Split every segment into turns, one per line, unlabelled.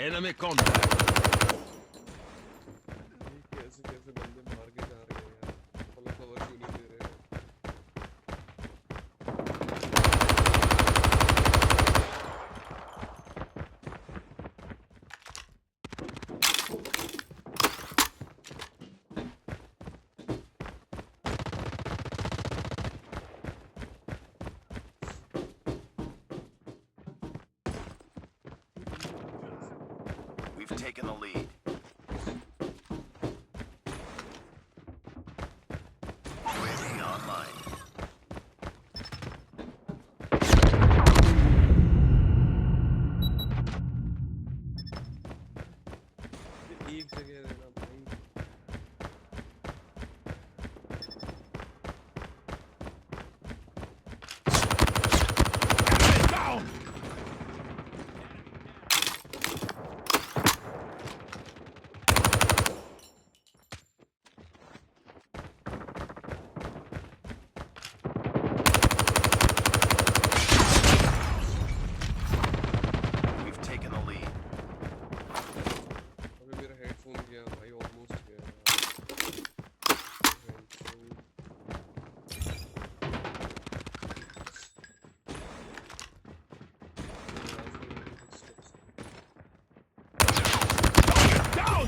Enemy contact.
कैसे कैसे बंदे मार के जा रहे हैं यार, फॉलो कवर क्यों नहीं दे रहे हैं?
We've taken the lead. UAV online.
एक जगह रहना भाई।
Down.
We've taken the lead.
अबे मेरा हेडफोन गया भाई, ऑलमोस्ट गया यार।
Down.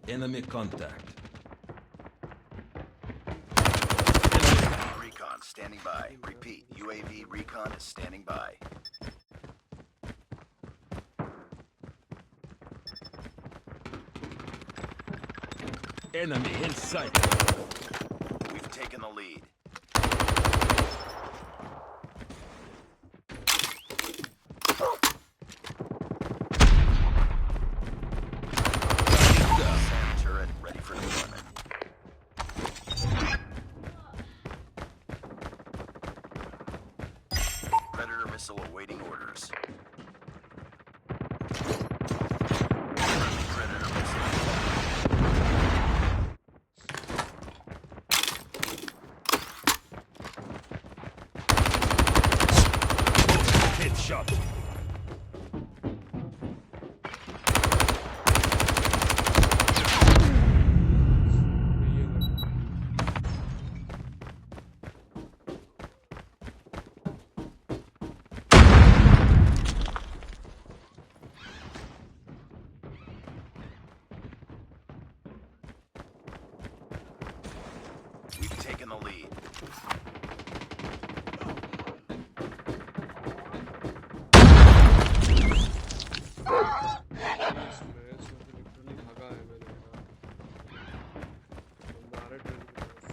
Enemy contact.
Recon standing by. Repeat, UAV recon is standing by.
Enemy in sight.
We've taken the lead. SAM turret ready for deployment. Predator missile awaiting orders. Predator missile.
Headshot.
We've taken the lead.
इस match में तो literally भागा है मैंने यार। बंदा आ रहा है ट्रेन की तरफ।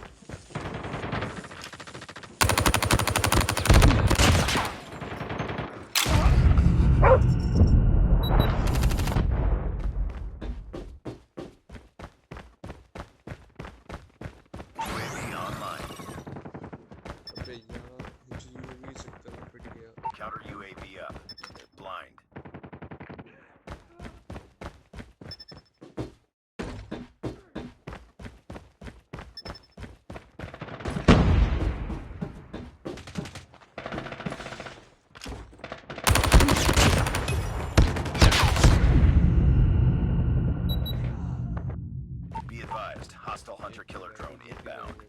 UAV online.
अबे यार मुझे यूएवी चक्कर में पिट गया।
Counter UAV up. Blind. Be advised, hostile hunter-killer drone inbound.